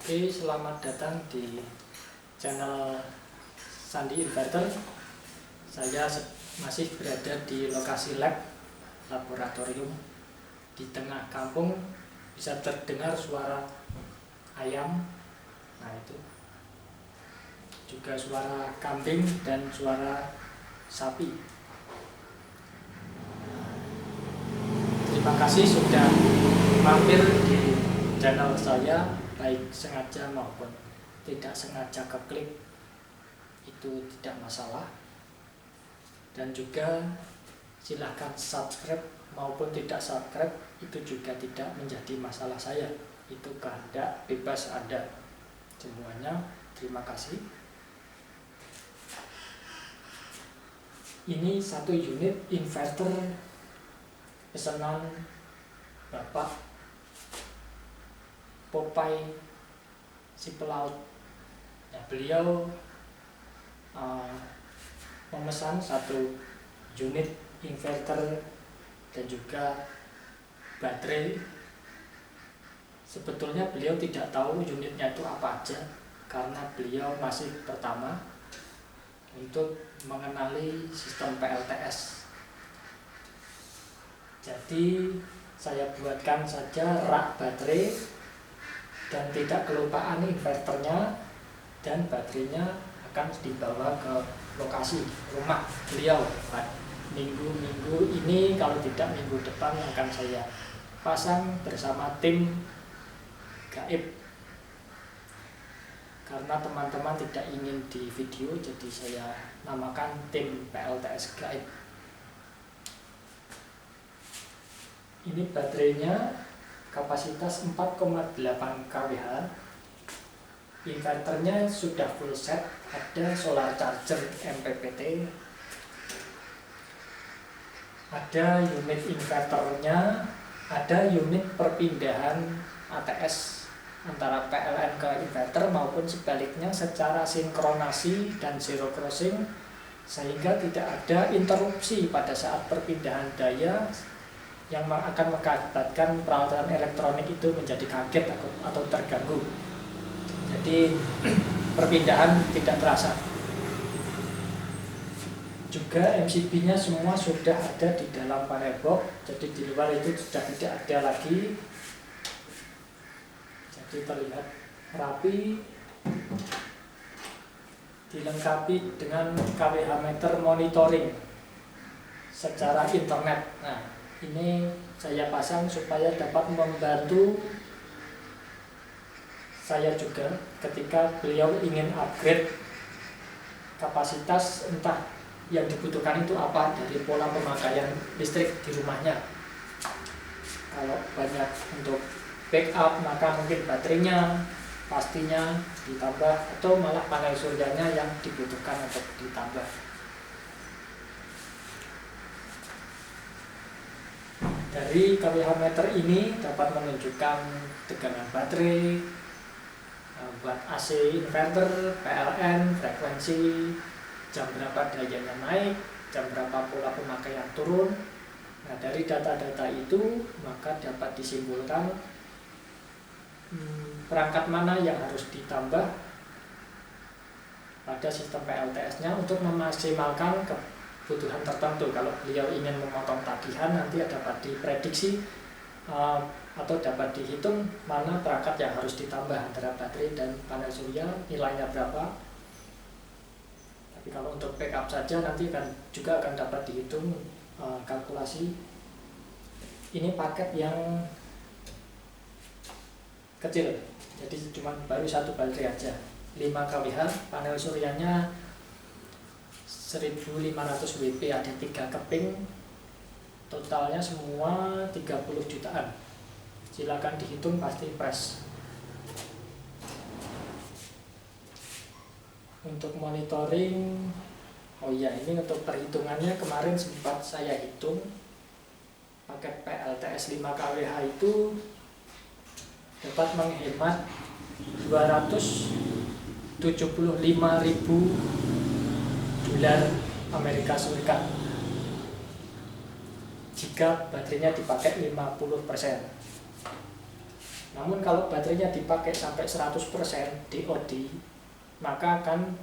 Oke, selamat datang di channel Sandi Inverter. Saya masih berada di lokasi laboratorium di tengah kampung. Bisa terdengar suara ayam, nah itu juga suara kambing dan suara sapi. Terima kasih sudah mampir di channel saya, baik sengaja maupun tidak sengaja keklik, itu tidak masalah. Dan juga silahkan subscribe maupun tidak subscribe, itu juga tidak menjadi masalah saya. Itu kehendak bebas Anda semuanya. Terima kasih. Ini satu unit inverter pesanan Bapak Popeye si pelaut. Nah, beliau memesan satu unit inverter dan juga baterai. Sebetulnya beliau tidak tahu unitnya itu apa aja, karena beliau masih pertama untuk mengenali sistem PLTS. Jadi saya buatkan saja rak baterai dan tidak kelupaan inverternya, dan baterainya akan dibawa ke lokasi rumah beliau. Minggu-minggu ini, kalau tidak minggu depan, akan saya pasang bersama tim gaib. Karena teman-teman tidak ingin di video, jadi saya namakan tim PLTS gaib. Ini baterainya kapasitas 4,8 kWh. Inverternya sudah full set, ada solar charger MPPT, ada unit inverternya, ada unit perpindahan ATS antara PLN ke inverter maupun sebaliknya secara sinkronasi dan zero crossing, sehingga tidak ada interupsi pada saat perpindahan daya yang akan mengakibatkan peralatan elektronik itu menjadi kaget atau terganggu. Jadi perpindahan tidak terasa. Juga MCB-nya semua sudah ada di dalam panel box, jadi di luar itu sudah tidak ada lagi. Jadi terlihat rapi, dilengkapi dengan kWh meter monitoring secara internet. Nah, ini saya pasang supaya dapat membantu saya juga ketika beliau ingin upgrade kapasitas, entah yang dibutuhkan itu apa dari pola pemakaian listrik di rumahnya. Kalau banyak untuk backup, maka mungkin baterainya pastinya ditambah, atau malah panel suryanya yang dibutuhkan untuk ditambah. Dari kWh meter ini dapat menunjukkan tegangan baterai, buat AC inverter, PLN, frekuensi, jam berapa dayanya naik, jam berapa pola pemakaian turun. Nah, dari data-data itu maka dapat disimpulkan perangkat mana yang harus ditambah pada sistem PLTS-nya untuk memaksimalkan kebutuhan tertentu. Kalau beliau ingin memotong tagihan, nanti dapat diprediksi atau dapat dihitung mana perangkat yang harus ditambah antara baterai dan panel surya, nilainya berapa. Tapi kalau untuk backup saja nanti juga akan dapat dihitung kalkulasi. Ini paket yang kecil, jadi cuma baru satu baterai aja, 5 kWh, panel suryanya 1500 WP, ada 3 keping, totalnya semua 30 jutaan. Silakan dihitung, pasti fresh. Untuk monitoring, oh iya, ini untuk perhitungannya kemarin sempat saya hitung. Paket PLTS 5 kWh itu dapat menghemat 275.000 dolar Amerika Serikat jika baterainya dipakai 50%. Namun kalau baterainya dipakai sampai 100% DOD, maka akan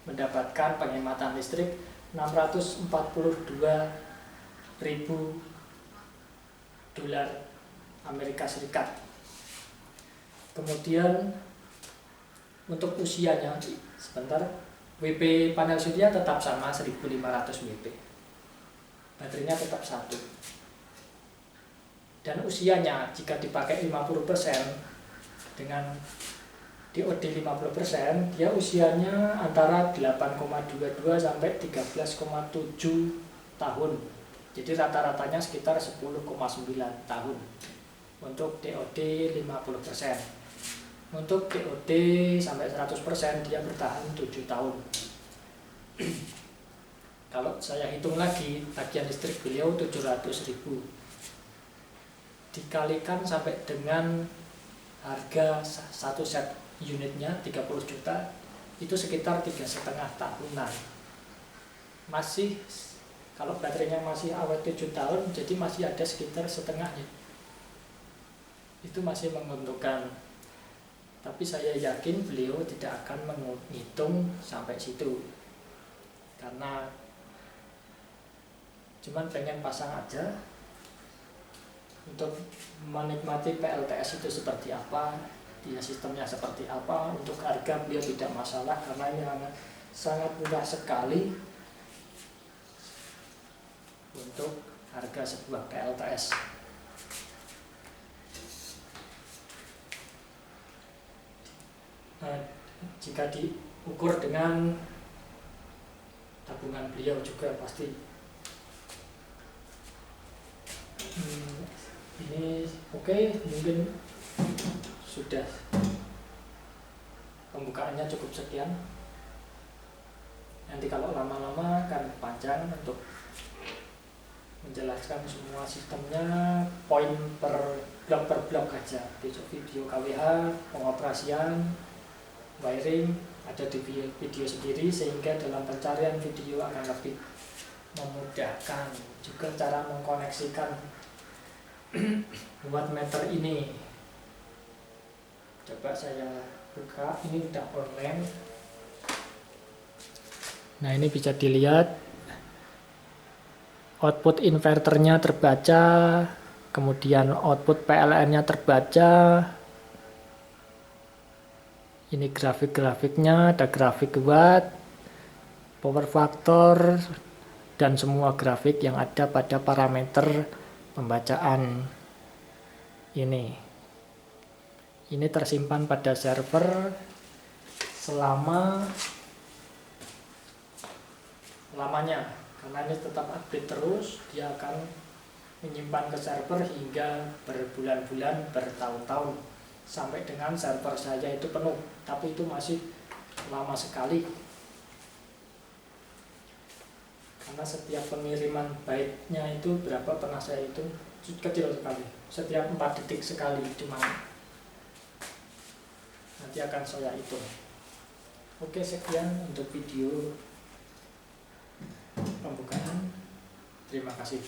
mendapatkan penghematan listrik 642.000 dolar Amerika Serikat. Kemudian untuk usianya, sebentar, WP panel surya tetap sama 1500 WP. Baterainya tetap satu. Dan usianya jika dipakai 50% dengan DOD 50%, dia usianya antara 8,22 sampai 13,7 tahun. Jadi rata-ratanya sekitar 10,9 tahun untuk DOD 50%. Untuk DOD sampai 100% dia bertahan 7 tahun. Kalau saya hitung lagi, tagihan listrik beliau 700.000 dikalikan sampai dengan harga satu set unitnya 30 juta, itu sekitar 3,5 tahunan. Masih, kalau baterainya masih awet 7 tahun, jadi masih ada sekitar setengahnya. Itu masih menguntungkan. Tapi saya yakin beliau tidak akan menghitung sampai situ, karena cuman pengen pasang aja untuk menikmati PLTS itu seperti apa, dia sistemnya seperti apa. Untuk harga beliau tidak masalah karena ini sangat murah sekali untuk harga sebuah PLTS. Nah, jika diukur dengan tabungan beliau juga pasti ini oke. Mungkin sudah pembukaannya cukup sekian. Nanti kalau lama-lama akan panjang untuk menjelaskan semua sistemnya, poin per blok aja. Besok video KWH, pengoperasian, wiring ada di video sendiri, sehingga dalam pencarian video akan lebih memudahkan. Juga cara mengkoneksikan wattmeter ini. Coba saya buka, ini udah online. Nah, ini bisa dilihat output inverternya terbaca, kemudian output PLN-nya terbaca. Ini grafik-grafiknya, ada grafik watt, power factor, dan semua grafik yang ada pada parameter pembacaan ini. Ini tersimpan pada server lamanya, karena ini tetap update terus. Dia akan menyimpan ke server hingga berbulan-bulan, bertahun-tahun, sampai dengan server saya itu penuh. Tapi itu masih lama sekali, karena setiap pengiriman byte-nya itu berapa, pernah saya hitung, kecil sekali, setiap 4 detik sekali cuma. Nanti akan saya hitung. Oke, sekian untuk video pembukaan. Terima kasih.